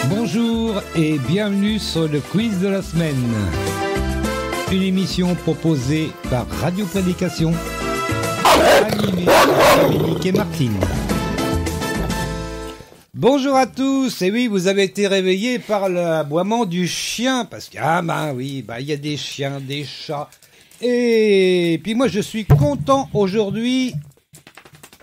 Bonjour et bienvenue sur le quiz de la semaine. Une émission proposée par Radio Prédication, animée par Dominique et Martine. Bonjour à tous, et oui, vous avez été réveillés par l'aboiement du chien, parce que, il y a des chiens, des chats, et puis moi je suis content aujourd'hui.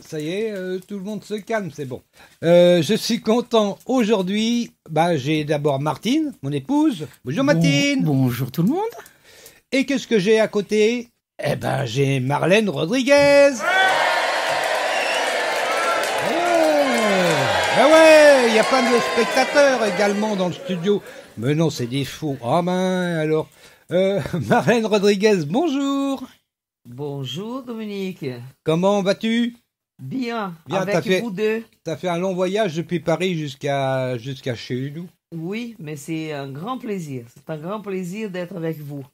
Ça y est, tout le monde se calme, c'est bon. Je suis content aujourd'hui. J'ai d'abord Martine, mon épouse. Bonjour Martine. Bonjour tout le monde. Et qu'est-ce que j'ai à côté ? J'ai Marlène Rodriguez. Il y a plein de spectateurs également dans le studio. Mais non, c'est des fous. Alors, Marlène Rodriguez, bonjour. Bonjour Dominique. Comment vas-tu ? Bien, avec vous deux. T'as fait un long voyage depuis Paris jusqu'à chez nous. Oui, mais c'est un grand plaisir. C'est un grand plaisir d'être avec vous.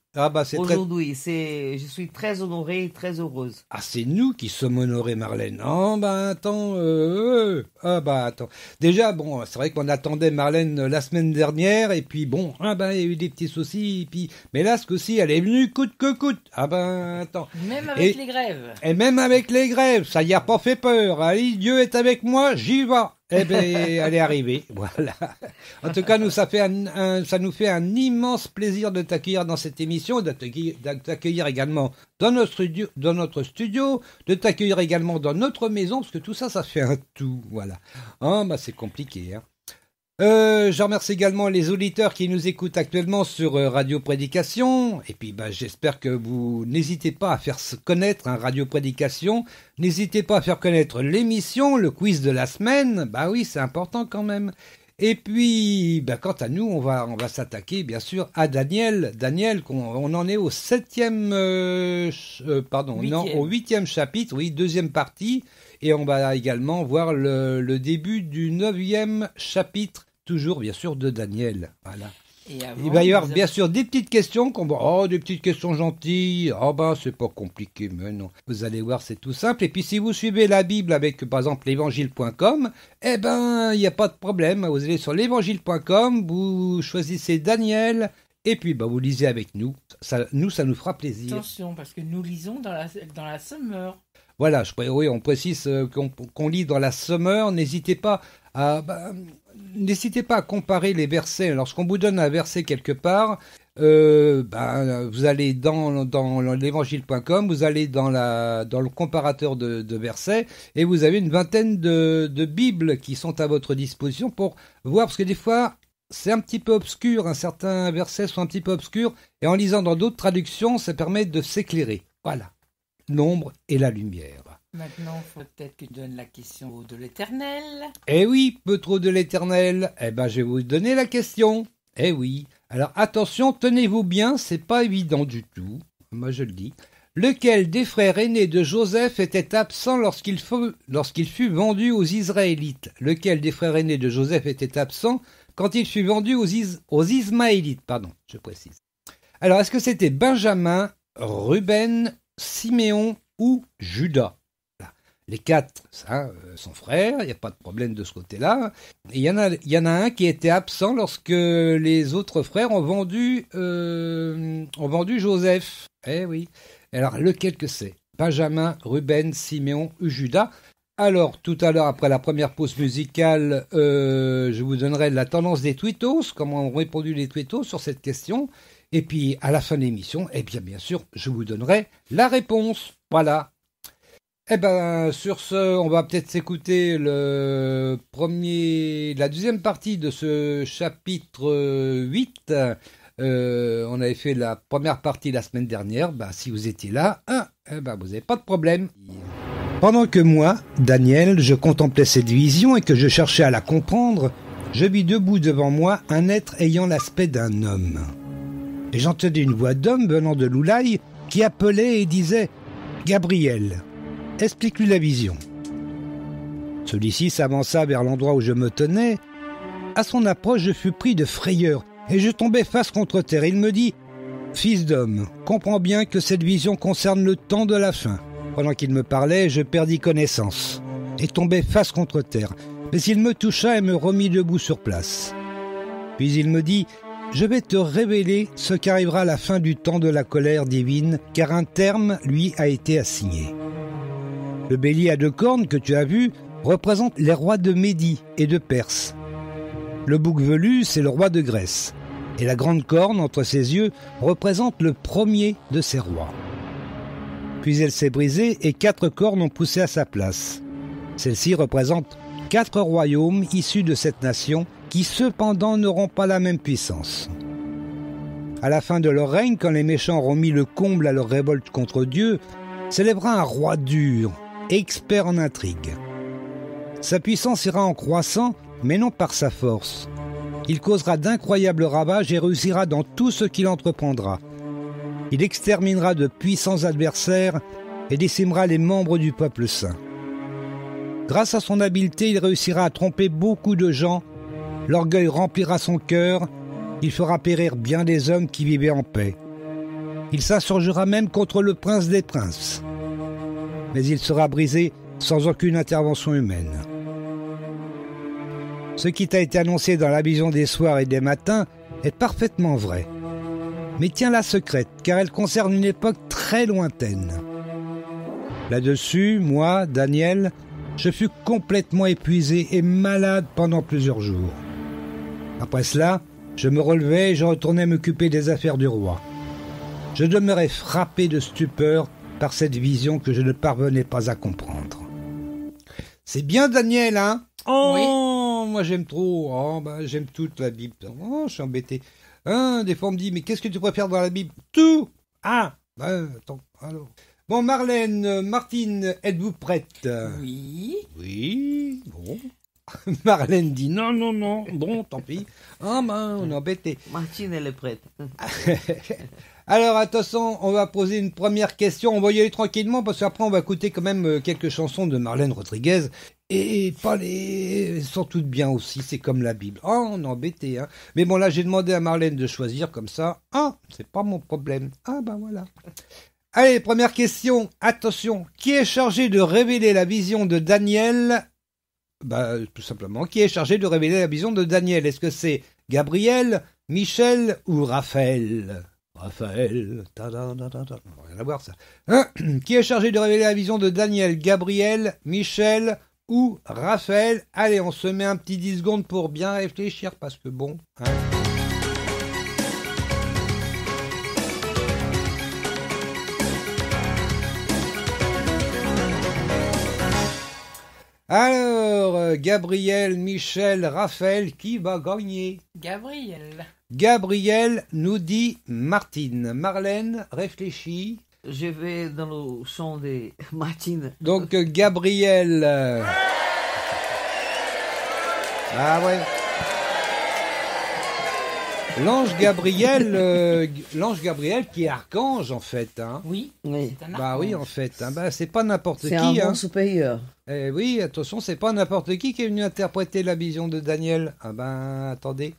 C'est aujourd'hui. Je suis très honorée et très heureuse. C'est nous qui sommes honorés, Marlène. Attends. Déjà, c'est vrai qu'on attendait Marlène la semaine dernière, et puis il y a eu des petits soucis, mais là, ce coup-ci, elle est venue coûte que coûte. Attends. Même avec les grèves. Et même avec les grèves, ça y a pas fait peur. Allez, Dieu est avec moi, j'y vais. Elle est arrivée, voilà. En tout cas, ça nous fait un immense plaisir de t'accueillir dans cette émission, de t'accueillir également dans notre studio, de t'accueillir également dans notre maison, parce que tout ça, ça fait un tout, voilà. C'est compliqué, hein. Je remercie également les auditeurs qui nous écoutent actuellement sur Radio Prédication. Et puis j'espère que vous n'hésitez pas à faire connaître Radio Prédication. N'hésitez pas à faire connaître l'émission, le quiz de la semaine. Oui, c'est important quand même. Et puis, quant à nous, on va s'attaquer bien sûr à Daniel. Daniel, on en est au 8e chapitre, oui, 2e partie. Et on va également voir le début du 9e chapitre, toujours bien sûr de Daniel. Voilà. Il va y avoir bien sûr des petites questions des petites questions gentilles. C'est pas compliqué, mais non. Vous allez voir, c'est tout simple. Et puis si vous suivez la Bible avec par exemple l'évangile.com, il n'y a pas de problème. Vous allez sur l'évangile.com, vous choisissez Daniel. Et puis, vous lisez avec nous. Ça nous fera plaisir. Attention, parce que nous lisons dans la Summer. Voilà, on précise qu'on lit dans la Summer. N'hésitez pas à comparer les versets. Lorsqu'on vous donne un verset quelque part, vous allez dans l'évangile.com, vous allez dans le comparateur de versets, et vous avez une vingtaine de Bibles qui sont à votre disposition pour voir, parce que des fois, c'est un petit peu obscur, certains versets sont un petit peu obscurs, et en lisant dans d'autres traductions, ça permet de s'éclairer. Voilà. L'ombre et la lumière. Maintenant, il faut peut-être que tu donnes la question de l'Éternel. Eh oui, peu trop de l'Éternel. Je vais vous donner la question. Eh oui. Alors attention, tenez-vous bien, c'est pas évident du tout. Moi je le dis. Lequel des frères aînés de Joseph était absent lorsqu'il fut vendu aux Israélites ? Lequel des frères aînés de Joseph était absent quand il fut vendu aux Ismaélites ? Je précise. Alors, est-ce que c'était Benjamin, Ruben, Siméon ou Judas ? Les 4 sont frères, il n'y a pas de problème de ce côté-là. Et il y en a un qui était absent lorsque les autres frères ont vendu Joseph. Eh oui. Alors, lequel que c'est ? Benjamin, Ruben, Siméon ou Judas ? Alors, tout à l'heure, après la première pause musicale, je vous donnerai la tendance des tweetos, comment ont répondu les tweetos sur cette question. Et puis, à la fin de l'émission, bien sûr, je vous donnerai la réponse. Voilà. Sur ce, on va peut-être s'écouter la deuxième partie de ce chapitre 8. On avait fait la première partie la semaine dernière. Si vous étiez là, vous n'avez pas de problème. Pendant que moi, Daniel, je contemplais cette vision et que je cherchais à la comprendre, je vis debout devant moi un être ayant l'aspect d'un homme. Et j'entendais une voix d'homme venant de l'Oulaï qui appelait et disait « Gabriel, explique-lui la vision. » Celui-ci s'avança vers l'endroit où je me tenais. À son approche, je fus pris de frayeur et je tombai face contre terre. Il me dit « Fils d'homme, comprends bien que cette vision concerne le temps de la fin. » Pendant qu'il me parlait, je perdis connaissance et tombai face contre terre. Mais il me toucha et me remit debout sur place. Puis il me dit « Je vais te révéler ce qu'arrivera à la fin du temps de la colère divine, car un terme lui a été assigné. » Le bélier à 2 cornes que tu as vu représente les rois de Médie et de Perse. Le bouc velu, c'est le roi de Grèce. Et la grande corne entre ses yeux représente le premier de ces rois. Puis elle s'est brisée et 4 cornes ont poussé à sa place. Celle-ci représente 4 royaumes issus de cette nation qui cependant n'auront pas la même puissance. À la fin de leur règne, quand les méchants auront mis le comble à leur révolte contre Dieu, s'élèvera un roi dur, expert en intrigue. Sa puissance ira en croissant, mais non par sa force. Il causera d'incroyables ravages et réussira dans tout ce qu'il entreprendra. Il exterminera de puissants adversaires et décimera les membres du peuple saint. Grâce à son habileté, il réussira à tromper beaucoup de gens, l'orgueil remplira son cœur, il fera périr bien des hommes qui vivaient en paix. Il s'insurgera même contre le prince des princes. Mais il sera brisé sans aucune intervention humaine. Ce qui t'a été annoncé dans la vision des soirs et des matins est parfaitement vrai. Mais tiens-la secrète, car elle concerne une époque très lointaine. Là-dessus, moi, Daniel, je fus complètement épuisé et malade pendant plusieurs jours. Après cela, je me relevai et je retournai m'occuper des affaires du roi. Je demeurais frappé de stupeur par cette vision que je ne parvenais pas à comprendre. C'est bien, Daniel, hein? Oh, oui. Moi j'aime trop. Oh, j'aime toute la Bible. Oh, je suis embêté. Des fois on me dit, mais qu'est-ce que tu préfères dans la Bible? Tout. Attends, alors. Bon, Martine, êtes-vous prête? Oui. Oui, bon. Marlène dit non, bon, tant pis. On est embêté. Martine, elle est prête. Alors, attention, on va poser une première question. On va y aller tranquillement parce qu'après, on va écouter quand même quelques chansons de Marlène Rodriguez. Et pas les... Elles sont toutes bien aussi, c'est comme la Bible. On est embêté, hein. Mais bon, là, j'ai demandé à Marlène de choisir comme ça. C'est pas mon problème. Voilà. Allez, première question. Attention, qui est chargé de révéler la vision de Daniel? Tout simplement, qui est chargé de révéler la vision de Daniel? Est-ce que c'est Gabriel, Michel ou Raphaël? Raphaël, rien à voir ça. Qui est chargé de révéler la vision de Daniel? Gabriel, Michel ou Raphaël? Allez, on se met un petit 10 secondes pour bien réfléchir parce que bon... Alors, Gabriel, Michel, Raphaël, qui va gagner? Gabriel nous dit Martine. Marlène, réfléchis. Je vais dans le chant de Martine. Donc, Gabriel... ouais. L'ange Gabriel qui est archange en fait. Hein. Oui. Oui, en fait. C'est pas n'importe qui. C'est un bon supérieur. Oui, attention, c'est pas n'importe qui est venu interpréter la vision de Daniel. Attendez.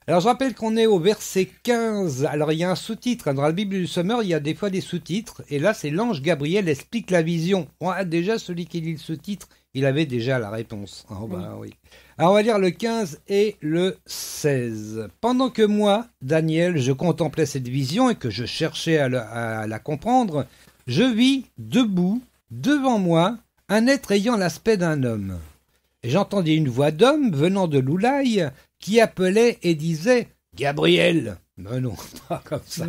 Alors je rappelle qu'on est au verset 15. Alors il y a un sous-titre. Dans la Bible du Sommeur, il y a des fois des sous-titres. Et là, c'est l'ange Gabriel explique la vision. Déjà, celui qui lit le sous-titre, il avait déjà la réponse. Oui. Alors on va lire le 15 et le 16. Pendant que moi, Daniel, je contemplais cette vision et que je cherchais à la comprendre, je vis debout, devant moi, un être ayant l'aspect d'un homme. Et j'entendis une voix d'homme venant de l'Oulaï qui appelait et disait « Gabriel !» Non, pas comme ça.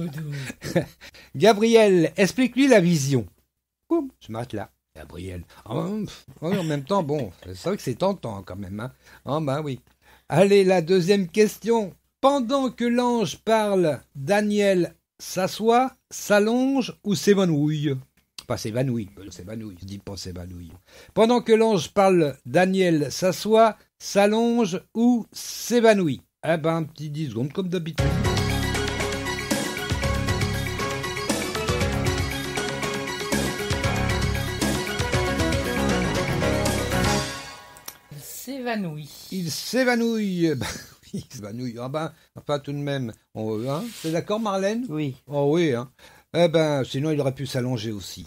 Gabriel, explique-lui la vision. Boum, je m'arrête là. Gabriel. En même temps, bon, c'est vrai que c'est tentant quand même. Oui. Allez, la deuxième question. Pendant que l'ange parle, Daniel s'assoit, s'allonge ou s'évanouit? Pas s'évanouit, je dis pas s'évanouit. Pendant que l'ange parle, Daniel s'assoit, s'allonge ou s'évanouit? Un petit 10 secondes comme d'habitude. Il s'évanouit. Il s'évanouit. Tout de même. C'est d'accord, Marlène? Oui. Oh oui, hein. Sinon il aurait pu s'allonger aussi.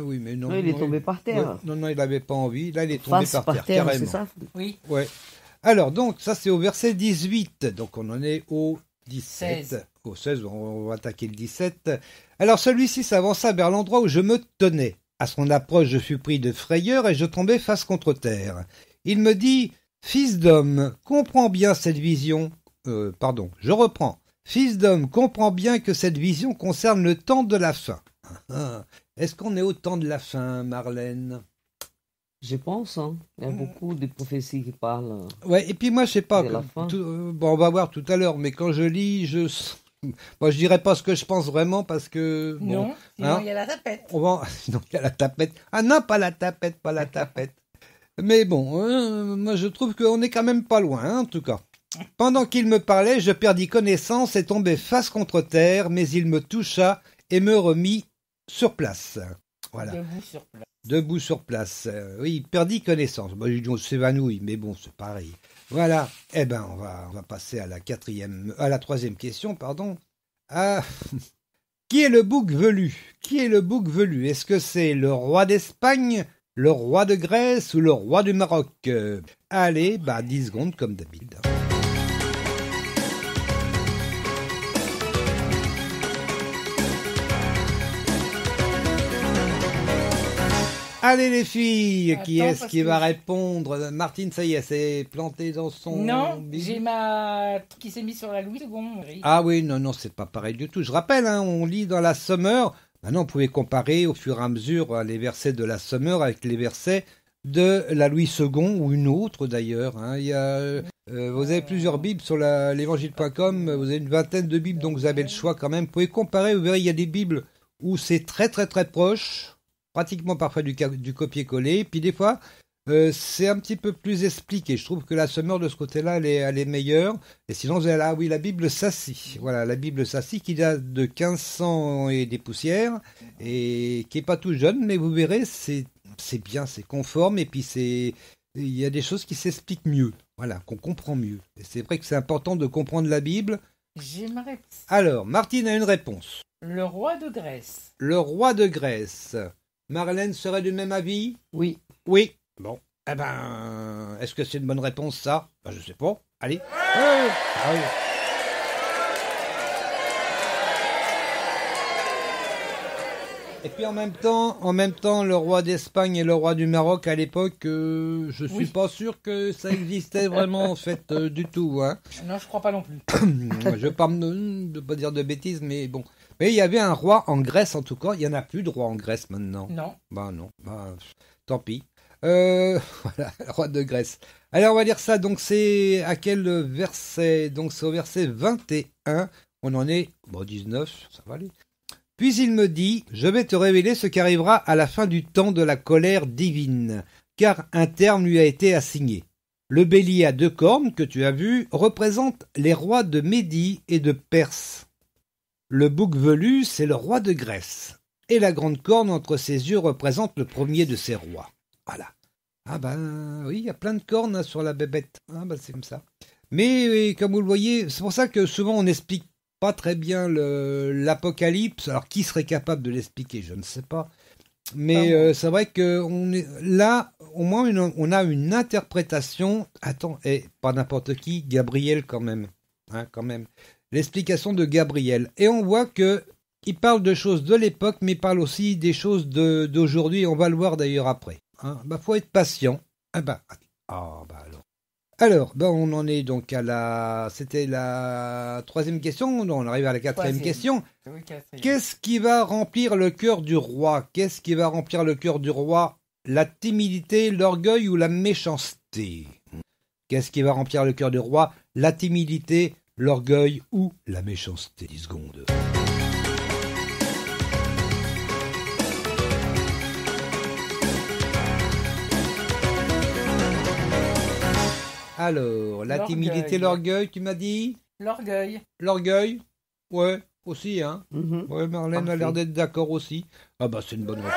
Oui, mais non. Il est tombé par terre. Non, il n'avait pas envie. Là, il est tombé par terre, carrément. C'est ça? Oui. Ouais. Alors, donc, ça c'est au verset 18. Donc, on en est au 17. 16. Au 16, on va attaquer le 17. Alors, celui-ci s'avança vers l'endroit où je me tenais. À son approche, je fus pris de frayeur et je tombai face contre terre. Il me dit, « Fils d'homme, comprends bien cette vision. » je reprends. « Fils d'homme, comprends bien que cette vision concerne le temps de la fin. » Est-ce qu'on est au temps de la fin, Marlène? Je pense, hein. Il y a beaucoup de prophéties qui parlent. Ouais, et puis moi, je sais pas. De la fin. Bon, on va voir tout à l'heure, mais quand je lis, moi, je dirais pas ce que je pense vraiment parce que. Bon, Non, sinon il y a la tapette. Sinon, il y a la tapette. Ah non, pas la tapette, pas la tapette. Mais bon, moi, je trouve qu'on est quand même pas loin, hein, en tout cas. Pendant qu'il me parlait, je perdis connaissance et tombai face contre terre, mais il me toucha et me remit sur place. Voilà. Debout sur place. Debout sur place. Oui, il perdit connaissance. Moi, j'ai dit on s'évanouit, mais bon, c'est pareil. Voilà. Eh ben, on va passer à la troisième question, pardon. Ah, qui est le bouc velu? Qui est le bouc velu? Est-ce que c'est le roi d'Espagne, le roi de Grèce ou le roi du Maroc? Allez, 10 secondes comme d'habitude. Allez les filles, qui est-ce qui va répondre? Martine, ça y est, c'est planté dans son... Non, bide. j'ai ma qui s'est mise sur la Louis II. Ah oui, non, c'est pas pareil du tout. Je rappelle, hein, on lit dans la Summer. Maintenant, on pouvait comparer au fur et à mesure les versets de la Summer avec les versets de la Louis II ou une autre d'ailleurs. Hein. Il y a, vous avez plusieurs Bibles sur l'évangile.com, vous avez une vingtaine de Bibles, donc vous avez le choix quand même. Vous pouvez comparer, vous verrez, il y a des Bibles où c'est très très très proche, pratiquement parfois du copier-coller, puis des fois c'est un petit peu plus expliqué. Je trouve que la Summer de ce côté-là, elle est meilleure. Et sinon, vous avez là, oui, la Bible Sassy. Voilà, la Bible Sassy qui date de 1500 et des poussières, et qui est pas tout jeune, mais vous verrez, c'est bien, c'est conforme, et puis il y a des choses qui s'expliquent mieux, voilà, qu'on comprend mieux. Et c'est vrai que c'est important de comprendre la Bible. J'ai ma réponse. Alors, Martine a une réponse. Le roi de Grèce. Le roi de Grèce. Marlène serait du même avis? Oui. Oui. Bon. Eh ben, est-ce que c'est une bonne réponse, ça? Je sais pas. Allez. Ah oui. Et puis en même temps, le roi d'Espagne et le roi du Maroc à l'époque, je suis pas sûr que ça existait vraiment en fait du tout. Hein. Non, je crois pas non plus. Je veux pas pas dire de bêtises, mais bon. Mais il y avait un roi en Grèce en tout cas. Il y en a plus de roi en Grèce maintenant. Non. Non. Tant pis. Voilà, le roi de Grèce. Alors on va dire ça. Donc c'est à quel verset? Donc c'est au verset 21. On en est 19. Ça va aller. Puis il me dit, je vais te révéler ce qui arrivera à la fin du temps de la colère divine, car un terme lui a été assigné. Le bélier à 2 cornes que tu as vu représente les rois de Médie et de Perse. Le bouc velu, c'est le roi de Grèce, et la grande corne entre ses yeux représente le premier de ses rois. Voilà. Ah oui, il y a plein de cornes sur la bébête. C'est comme ça. Mais comme vous le voyez, c'est pour ça que souvent on explique pas très bien l'Apocalypse. Alors, qui serait capable de l'expliquer? Je ne sais pas. Mais c'est vrai que on est là, au moins, on a une interprétation. Attends, pas n'importe qui, Gabriel quand même. Quand même. L'explication de Gabriel. Et on voit que il parle de choses de l'époque, mais il parle aussi des choses d'aujourd'hui. On va le voir d'ailleurs après. Faut être patient. Alors. Alors, on en est donc c'était la 3e question. Non, on arrive à la 4e question. Oui, 4e. Qu'est-ce qui va remplir le cœur du roi? Qu'est-ce qui va remplir le cœur du roi? La timidité, l'orgueil ou la méchanceté? Qu'est-ce qui va remplir le cœur du roi? La timidité, l'orgueil ou la méchanceté? 10 secondes. Alors, la timidité, l'orgueil, tu m'as dit? L'orgueil. L'orgueil? Ouais, aussi, hein. Mm-hmm. Ouais, Marlène a l'air d'être d'accord aussi. C'est une bonne réponse.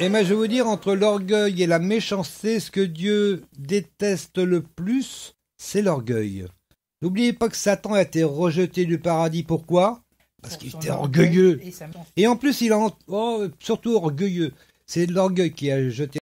Et je vais vous dire, entre l'orgueil et la méchanceté, ce que Dieu déteste le plus, c'est l'orgueil. N'oubliez pas que Satan a été rejeté du paradis. Pourquoi? Parce qu'il était orgueilleux. Et en plus, il est surtout orgueilleux. C'est de l'orgueil qui a jeté